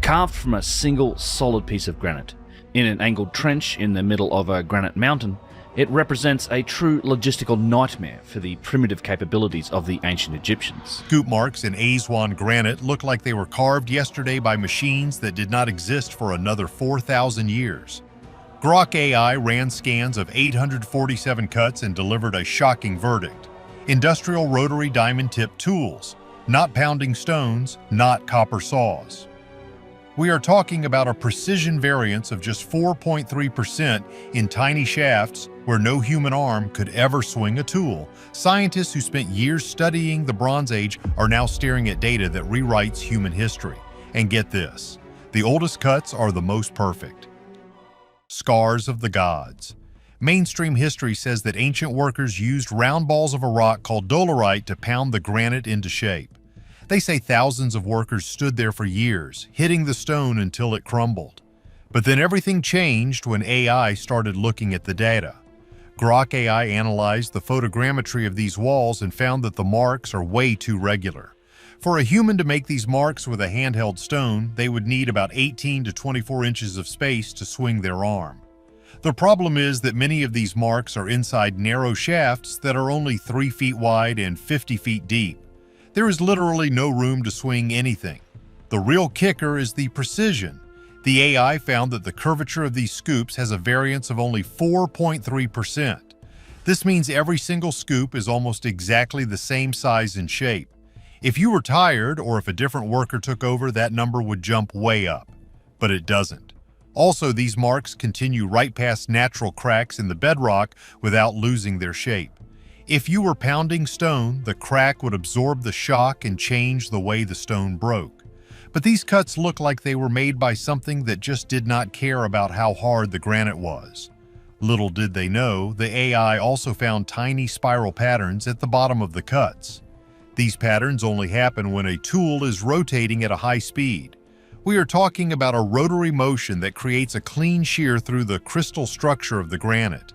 carved from a single solid piece of granite. In an angled trench in the middle of a granite mountain, it represents a true logistical nightmare for the primitive capabilities of the ancient Egyptians. Scoop marks in Aswan granite look like they were carved yesterday by machines that did not exist for another 4,000 years. Grok AI ran scans of 847 cuts and delivered a shocking verdict. Industrial rotary diamond-tipped tools, not pounding stones, not copper saws. We are talking about a precision variance of just 4.3% in tiny shafts where no human arm could ever swing a tool. Scientists who spent years studying the Bronze Age are now staring at data that rewrites human history. And get this, the oldest cuts are the most perfect. Scars of the gods. Mainstream history says that ancient workers used round balls of a rock called dolerite to pound the granite into shape. They say thousands of workers stood there for years, hitting the stone until it crumbled. But then everything changed when AI started looking at the data. Grok AI analyzed the photogrammetry of these walls and found that the marks are way too regular. For a human to make these marks with a handheld stone, they would need about 18 to 24 inches of space to swing their arm. The problem is that many of these marks are inside narrow shafts that are only 3 feet wide and 50 feet deep. There is literally no room to swing anything. The real kicker is the precision. The AI found that the curvature of these scoops has a variance of only 4.3%. This means every single scoop is almost exactly the same size and shape. If you were tired or if a different worker took over, that number would jump way up. But it doesn't. Also, these marks continue right past natural cracks in the bedrock without losing their shape. If you were pounding stone, the crack would absorb the shock and change the way the stone broke. But these cuts look like they were made by something that just did not care about how hard the granite was. Little did they know, the AI also found tiny spiral patterns at the bottom of the cuts. These patterns only happen when a tool is rotating at a high speed. We are talking about a rotary motion that creates a clean shear through the crystal structure of the granite.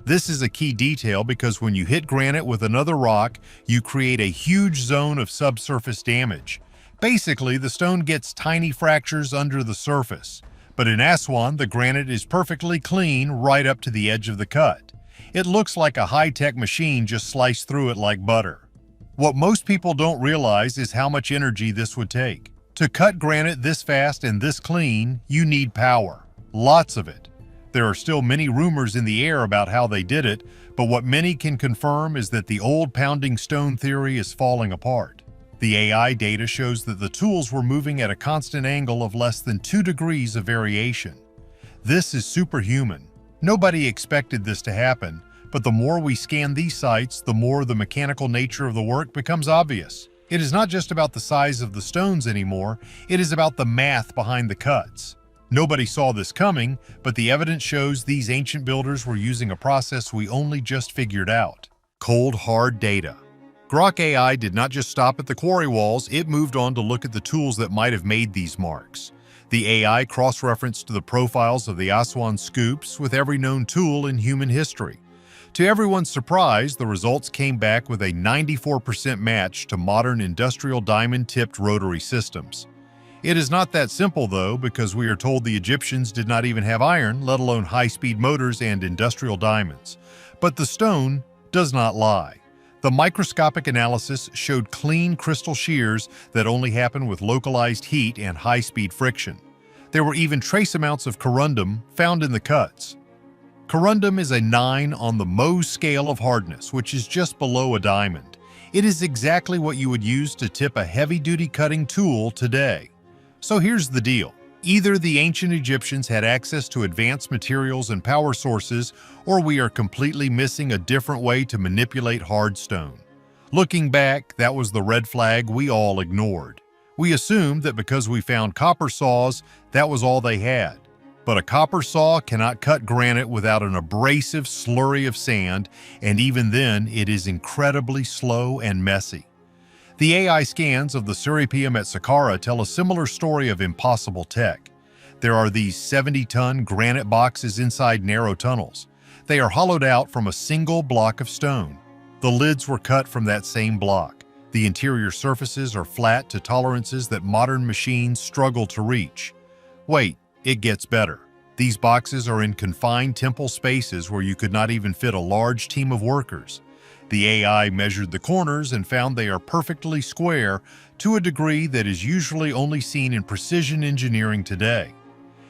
This is a key detail because when you hit granite with another rock, you create a huge zone of subsurface damage. Basically, the stone gets tiny fractures under the surface. But in Aswan, the granite is perfectly clean right up to the edge of the cut. It looks like a high-tech machine just sliced through it like butter. What most people don't realize is how much energy this would take. To cut granite this fast and this clean, you need power. Lots of it. There are still many rumors in the air about how they did it, but what many can confirm is that the old pounding stone theory is falling apart. The AI data shows that the tools were moving at a constant angle of less than 2 degrees of variation. This is superhuman. Nobody expected this to happen, but the more we scan these sites, the more the mechanical nature of the work becomes obvious. It is not just about the size of the stones anymore, it is about the math behind the cuts. Nobody saw this coming, but the evidence shows these ancient builders were using a process we only just figured out. Cold, hard data. Grok AI did not just stop at the quarry walls, it moved on to look at the tools that might have made these marks. The AI cross-referenced the profiles of the Aswan scoops with every known tool in human history. To everyone's surprise, the results came back with a 94% match to modern industrial diamond-tipped rotary systems. It is not that simple, though, because we are told the Egyptians did not even have iron, let alone high-speed motors and industrial diamonds. But the stone does not lie. The microscopic analysis showed clean crystal shears that only happen with localized heat and high-speed friction. There were even trace amounts of corundum found in the cuts. Corundum is a 9 on the Mohs scale of hardness, which is just below a diamond. It is exactly what you would use to tip a heavy-duty cutting tool today. So here's the deal. Either the ancient Egyptians had access to advanced materials and power sources, or we are completely missing a different way to manipulate hard stone. Looking back, that was the red flag we all ignored. We assumed that because we found copper saws, that was all they had. But a copper saw cannot cut granite without an abrasive slurry of sand, and even then, it is incredibly slow and messy. The AI scans of the Serapeum at Saqqara tell a similar story of impossible tech. There are these 70-ton granite boxes inside narrow tunnels. They are hollowed out from a single block of stone. The lids were cut from that same block. The interior surfaces are flat to tolerances that modern machines struggle to reach. Wait, it gets better. These boxes are in confined temple spaces where you could not even fit a large team of workers. The AI measured the corners and found they are perfectly square to a degree that is usually only seen in precision engineering today.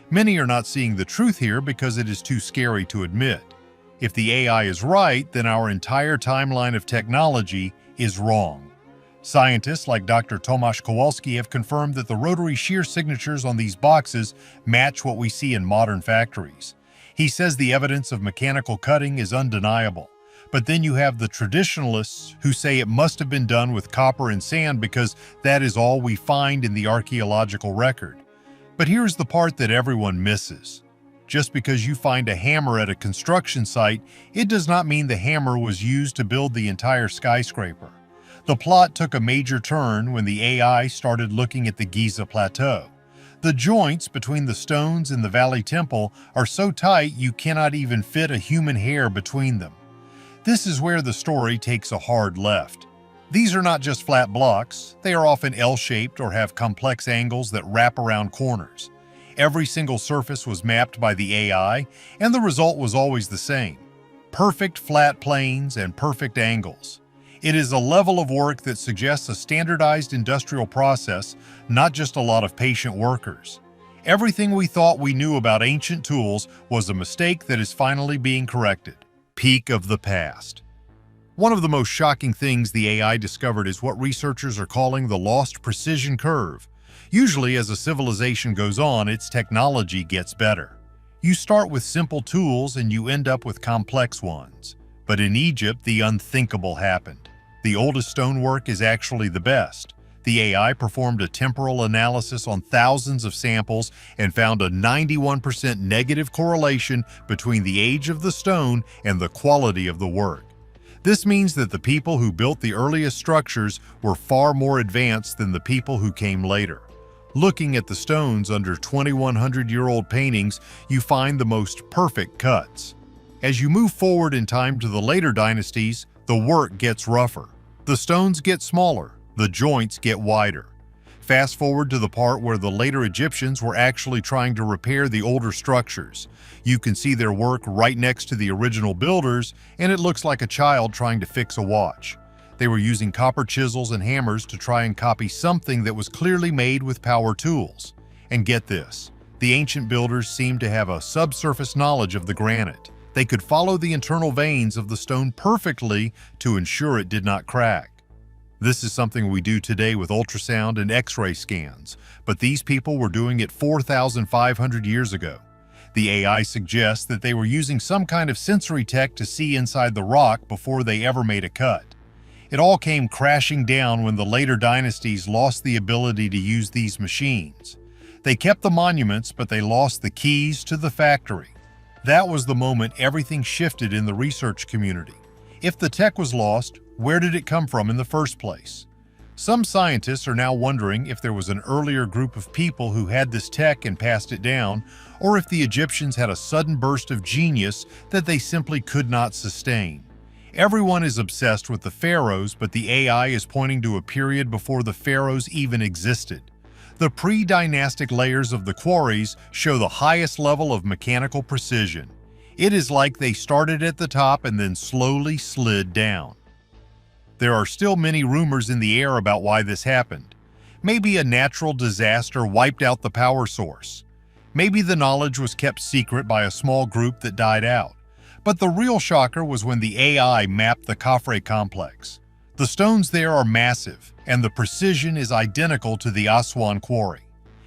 Many are not seeing the truth here because it is too scary to admit. If the AI is right, then our entire timeline of technology is wrong. Scientists like Dr. Tomasz Kowalski have confirmed that the rotary shear signatures on these boxes match what we see in modern factories. He says the evidence of mechanical cutting is undeniable. But then you have the traditionalists who say it must have been done with copper and sand because that is all we find in the archaeological record. But here's the part that everyone misses. Just because you find a hammer at a construction site, it does not mean the hammer was used to build the entire skyscraper. The plot took a major turn when the AI started looking at the Giza Plateau. The joints between the stones in the Valley Temple are so tight you cannot even fit a human hair between them. This is where the story takes a hard left. These are not just flat blocks, they are often L-shaped or have complex angles that wrap around corners. Every single surface was mapped by the AI, and the result was always the same: perfect flat planes and perfect angles. It is a level of work that suggests a standardized industrial process, not just a lot of patient workers. Everything we thought we knew about ancient tools was a mistake that is finally being corrected. Peak of the past. One of the most shocking things the AI discovered is what researchers are calling the lost precision curve. Usually, as a civilization goes on, its technology gets better. You start with simple tools and you end up with complex ones. But in Egypt, the unthinkable happened. The oldest stonework is actually the best. The AI performed a temporal analysis on thousands of samples and found a 91% negative correlation between the age of the stone and the quality of the work. This means that the people who built the earliest structures were far more advanced than the people who came later. Looking at the stones under 2,100-year-old paintings, you find the most perfect cuts. As you move forward in time to the later dynasties, the work gets rougher. The stones get smaller. The joints get wider. Fast forward to the part where the later Egyptians were actually trying to repair the older structures. You can see their work right next to the original builders, and it looks like a child trying to fix a watch. They were using copper chisels and hammers to try and copy something that was clearly made with power tools. And get this, the ancient builders seemed to have a subsurface knowledge of the granite. They could follow the internal veins of the stone perfectly to ensure it did not crack. This is something we do today with ultrasound and X-ray scans, but these people were doing it 4,500 years ago. The AI suggests that they were using some kind of sensory tech to see inside the rock before they ever made a cut. It all came crashing down when the later dynasties lost the ability to use these machines. They kept the monuments, but they lost the keys to the factory. That was the moment everything shifted in the research community. If the tech was lost, where did it come from in the first place? Some scientists are now wondering if there was an earlier group of people who had this tech and passed it down, or if the Egyptians had a sudden burst of genius that they simply could not sustain. Everyone is obsessed with the pharaohs, but the AI is pointing to a period before the pharaohs even existed. The pre-dynastic layers of the quarries show the highest level of mechanical precision. It is like they started at the top and then slowly slid down. There are still many rumors in the air about why this happened. Maybe a natural disaster wiped out the power source. Maybe the knowledge was kept secret by a small group that died out. But the real shocker was when the AI mapped the Khafre complex. The stones there are massive, and the precision is identical to the Aswan quarry.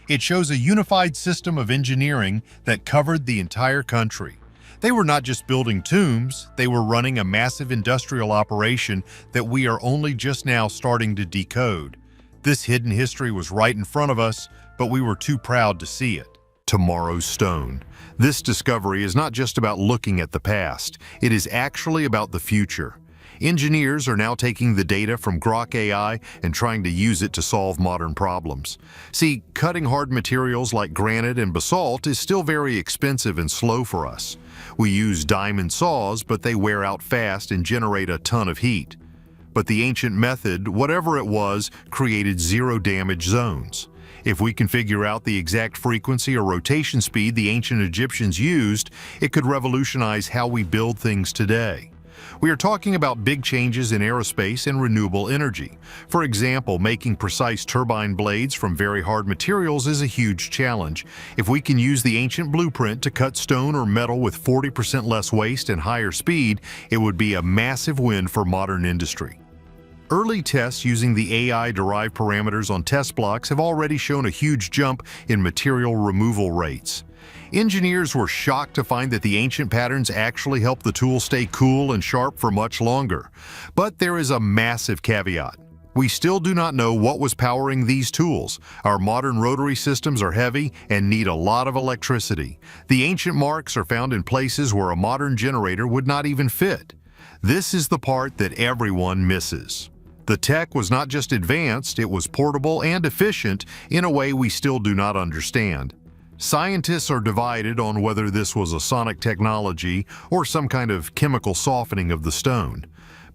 It shows a unified system of engineering that covered the entire country. They were not just building tombs, they were running a massive industrial operation that we are only just now starting to decode. This hidden history was right in front of us, but we were too proud to see it. Tomorrow's stone. This discovery is not just about looking at the past, it is actually about the future. Engineers are now taking the data from Grok AI and trying to use it to solve modern problems. See, cutting hard materials like granite and basalt is still very expensive and slow for us. We use diamond saws, but they wear out fast and generate a ton of heat. But the ancient method, whatever it was, created zero damage zones. If we can figure out the exact frequency or rotation speed the ancient Egyptians used, it could revolutionize how we build things today. We are talking about big changes in aerospace and renewable energy. For example, making precise turbine blades from very hard materials is a huge challenge. If we can use the ancient blueprint to cut stone or metal with 40% less waste and higher speed, it would be a massive win for modern industry. Early tests using the AI-derived parameters on test blocks have already shown a huge jump in material removal rates. Engineers were shocked to find that the ancient patterns actually help the tool stay cool and sharp for much longer. But there is a massive caveat. We still do not know what was powering these tools. Our modern rotary systems are heavy and need a lot of electricity. The ancient marks are found in places where a modern generator would not even fit. This is the part that everyone misses. The tech was not just advanced, it was portable and efficient in a way we still do not understand. Scientists are divided on whether this was a sonic technology or some kind of chemical softening of the stone.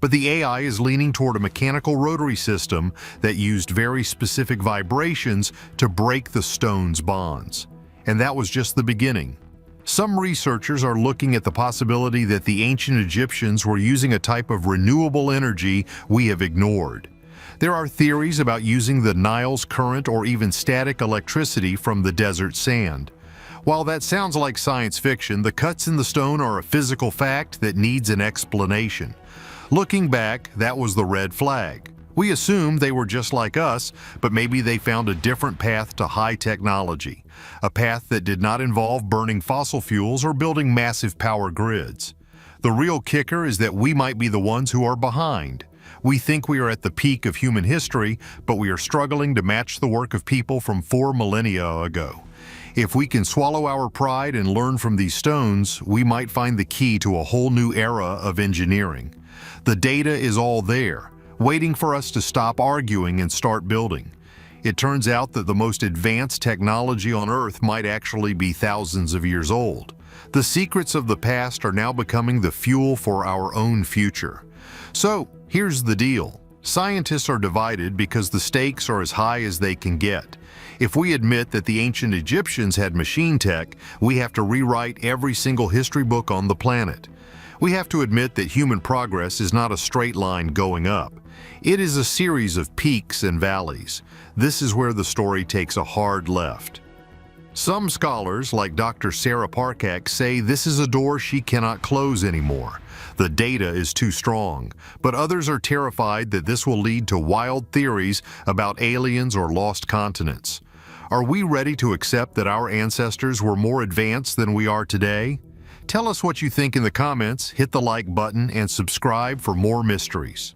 But the AI is leaning toward a mechanical rotary system that used very specific vibrations to break the stone's bonds. And that was just the beginning. Some researchers are looking at the possibility that the ancient Egyptians were using a type of renewable energy we have ignored. There are theories about using the Nile's current or even static electricity from the desert sand. While that sounds like science fiction, the cuts in the stone are a physical fact that needs an explanation. Looking back, that was the red flag. We assumed they were just like us, but maybe they found a different path to high technology, a path that did not involve burning fossil fuels or building massive power grids. The real kicker is that we might be the ones who are behind. We think we are at the peak of human history, but we are struggling to match the work of people from 4 millennia ago. If we can swallow our pride and learn from these stones, we might find the key to a whole new era of engineering. The data is all there, waiting for us to stop arguing and start building. It turns out that the most advanced technology on Earth might actually be thousands of years old. The secrets of the past are now becoming the fuel for our own future. So, here's the deal. Scientists are divided because the stakes are as high as they can get. If we admit that the ancient Egyptians had machine tech, we have to rewrite every single history book on the planet. We have to admit that human progress is not a straight line going up. It is a series of peaks and valleys. This is where the story takes a hard left. Some scholars, like Dr. Sarah Parcak, say this is a door she cannot close anymore. The data is too strong, but others are terrified that this will lead to wild theories about aliens or lost continents. Are we ready to accept that our ancestors were more advanced than we are today? Tell us what you think in the comments, hit the like button, and subscribe for more mysteries.